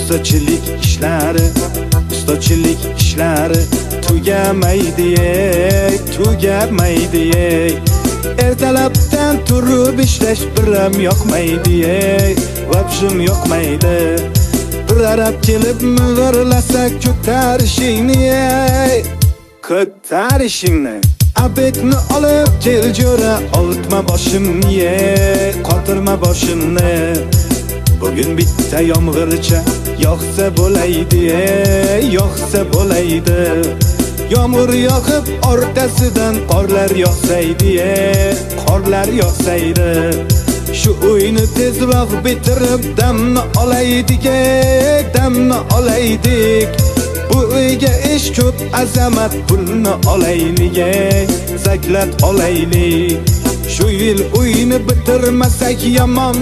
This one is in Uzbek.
ustachilik ishlari tugamaydi. Ertalabdan turib ishlash biram yoqmaydi, vabshim yoqmaydi. Bir arab kelib mug'irlasa ko'tarishingni. Abetni olib kel jo'ra, oltma boshimni, qotirma boshimni. Bugün bitta yomg'ircha yoqsa bo'laydi, Yomg'ir yoqib orqasidan qorlar yog'saydi, Shu o'yni tezroq bitirib damni olaydik. Bu uyga ish ko'p, azamat pulni olaylik, zaklat olaylik. Shu yil uyni bitirmasak yomon